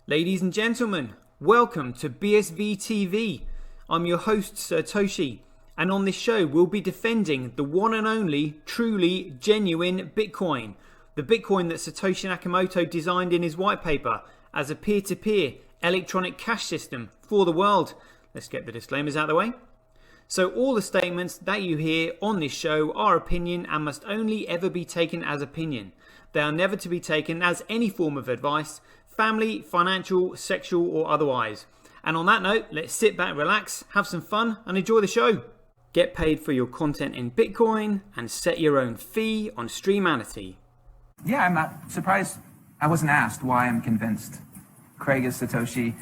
Ladies and gentlemen, welcome to BSV TV. I'm your host Satoshi, and on this show we'll be defending the one and only, truly genuine Bitcoin. The Bitcoin that Satoshi Nakamoto designed in his white paper as a peer-to-peer electronic cash system for the world. Let's get the disclaimers out of the way. So all the statements that you hear on this show are opinion and must only ever be taken as opinion. They are never to be taken as any form of advice, family, financial, sexual or otherwise. And on that note, let's sit back, relax, have some fun and enjoy the show. Get paid for your content in Bitcoin and set your own fee on Streamanity. Yeah, I'm not surprised I wasn't asked why I'm convinced Craig is Satoshi.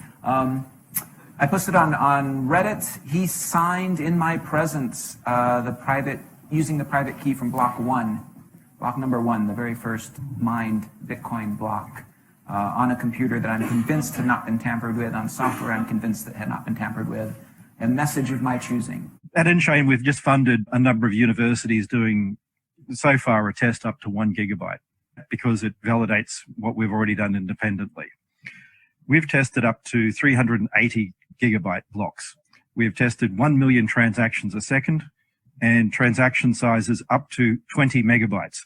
I posted on Reddit. He signed in my presence using the private key from block number one, the very first mined Bitcoin block, on a computer that I'm convinced had not been tampered with, on software I'm convinced that had not been tampered with, a message of my choosing. At Enchain, we've just funded a number of universities doing, so far, a test up to 1 gigabyte because it validates what we've already done independently. We've tested up to 380 gigabyte blocks. We've tested 1 million transactions a second and transaction sizes up to 20 megabytes.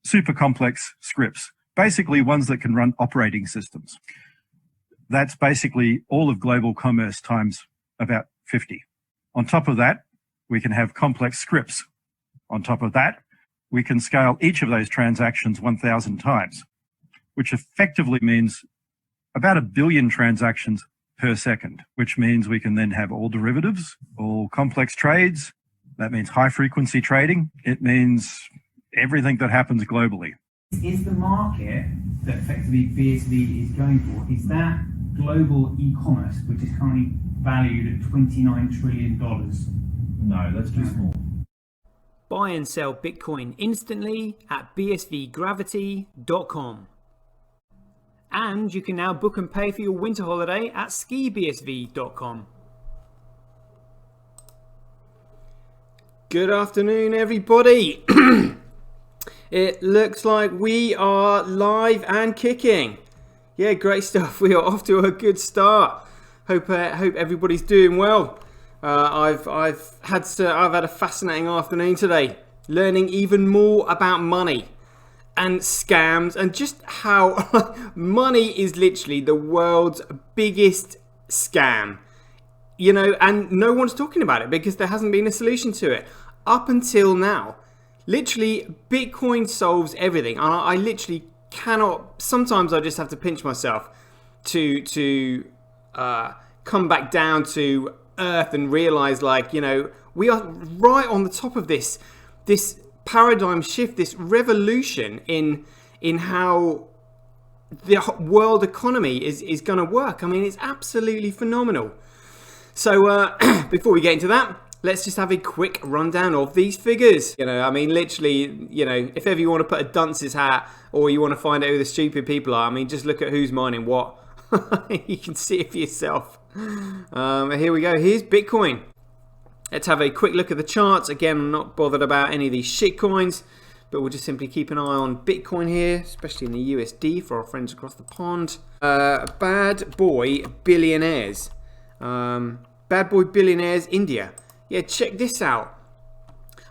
Super complex scripts, basically ones that can run operating systems. That's basically all of global commerce times about 50. On top of that, we can have complex scripts. On top of that, we can scale each of those transactions 1,000 times, which effectively means about 1 billion transactions per second, which means we can then have all derivatives, all complex trades. That means high frequency trading. It means everything that happens globally. Is the market that effectively BSV is going for, is that global e-commerce, which is currently valued at $29 trillion? No, that's too small. Buy and sell Bitcoin instantly at bsvgravity.com. And you can now book and pay for your winter holiday at skibsv.com. Good afternoon, everybody. It looks like we are live and kicking. Yeah, great stuff. We are off to a good start. Hope everybody's doing well. I've had a fascinating afternoon today, learning even more about money and scams and just how money is literally the world's biggest scam. You know, and no one's talking about it because there hasn't been a solution to it up until now. Literally, Bitcoin solves everything. I literally cannot. Sometimes I just have to pinch myself to come back down to earth and realize, like, you know, we are right on the top of this paradigm shift, this revolution in how the world economy is going to work. I mean, it's absolutely phenomenal. So before we get into that, let's just have a quick rundown of these figures. You know, I mean, literally, you know, if ever you want to put a dunce's hat or you want to find out who the stupid people are, I mean, just look at who's mining what. You can see it for yourself. Here we go. Here's Bitcoin. Let's have a quick look at the charts. Again, I'm not bothered about any of these shit coins, but we'll just simply keep an eye on Bitcoin here, especially in the USD for our friends across the pond. Bad boy billionaires. Bad boy billionaires, India. Yeah, check this out.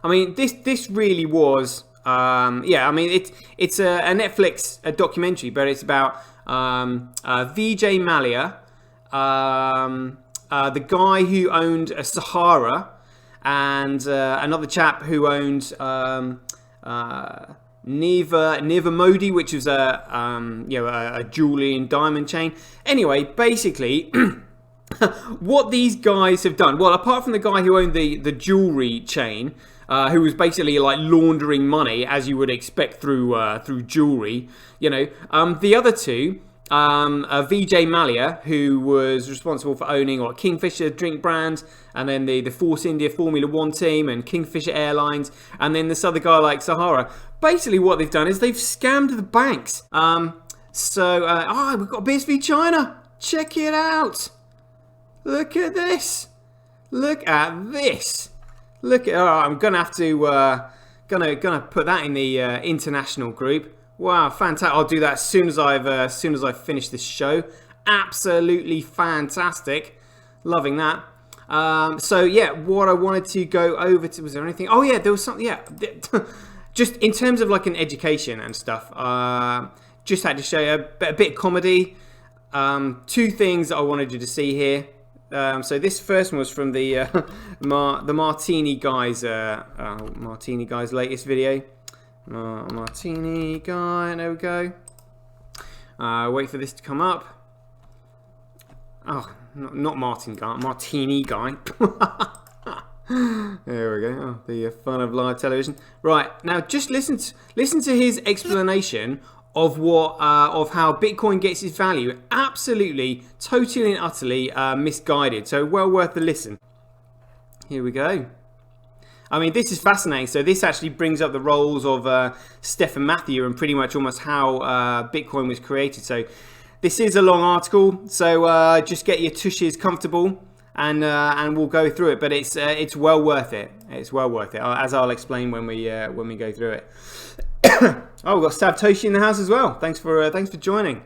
I mean, this really was, yeah, I mean, it's a Netflix documentary, but it's about Vijay Mallya, the guy who owned Sahara, and another chap who owned Neva Modi, which was a jewelry and diamond chain. Anyway, basically, what these guys have done, well, apart from the guy who owned the jewelry chain, who was basically like laundering money, as you would expect through jewelry, you know, the other two, Vijay Mallya, who was responsible for owning Kingfisher drink brand, and then the Force India Formula One team and Kingfisher Airlines, and then this other guy like Sahara. Basically, what they've done is they've scammed the banks. We've got BSV China. Check it out. Look at this. Look at this. Look at. Oh, I'm gonna have to gonna put that in the international group. Wow, fantastic! I'll do that as soon as I've finished this show. absolutely fantastic. Loving that. So yeah, what I wanted to go over to, was there anything? Oh yeah, there was something, yeah. Just in terms of like an education and stuff, just had to show you a bit of comedy. Two things that I wanted you to see here. So this first one was from the Martini Guy's latest video. Martini Guy, there we go. Wait for this to come up. Oh, not Martin Guy, Martini Guy. There we go. Oh, the fun of live television. Right, now just listen to his explanation of what of how Bitcoin gets its value. Absolutely, totally and utterly misguided. So well worth the listen. Here we go. I mean, this is fascinating. So this actually brings up the roles of Stephen Matthew and pretty much almost how Bitcoin was created. So this is a long article, so just get your tushes comfortable and we'll go through it. But it's well worth it. It's well worth it, as I'll explain when we go through it. Oh, we've got Satoshi in the house as well. Thanks for joining.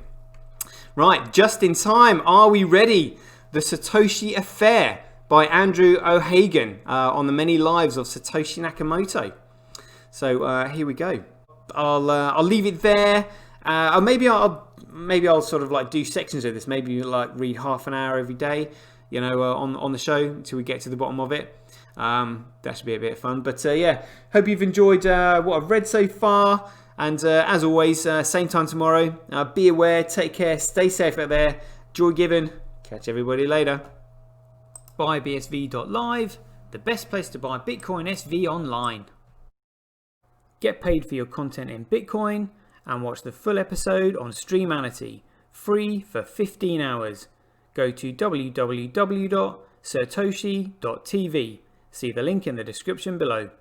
Right, just in time. Are we ready? The Satoshi Affair by Andrew O'Hagan on the many lives of Satoshi Nakamoto. So here we go. I'll leave it there. Maybe I'll sort of like do sections of this. Maybe like read half an hour every day, you know, on the show until we get to the bottom of it. That should be a bit of fun. But yeah, hope you've enjoyed what I've read so far. And as always, same time tomorrow. Be aware, take care, stay safe out there. Joy given. Catch everybody later. BuyBSV.live, the best place to buy Bitcoin SV online. Get paid for your content in Bitcoin and watch the full episode on Streamanity, free for 15 hours. Go to www.satoshi.tv. See the link in the description below.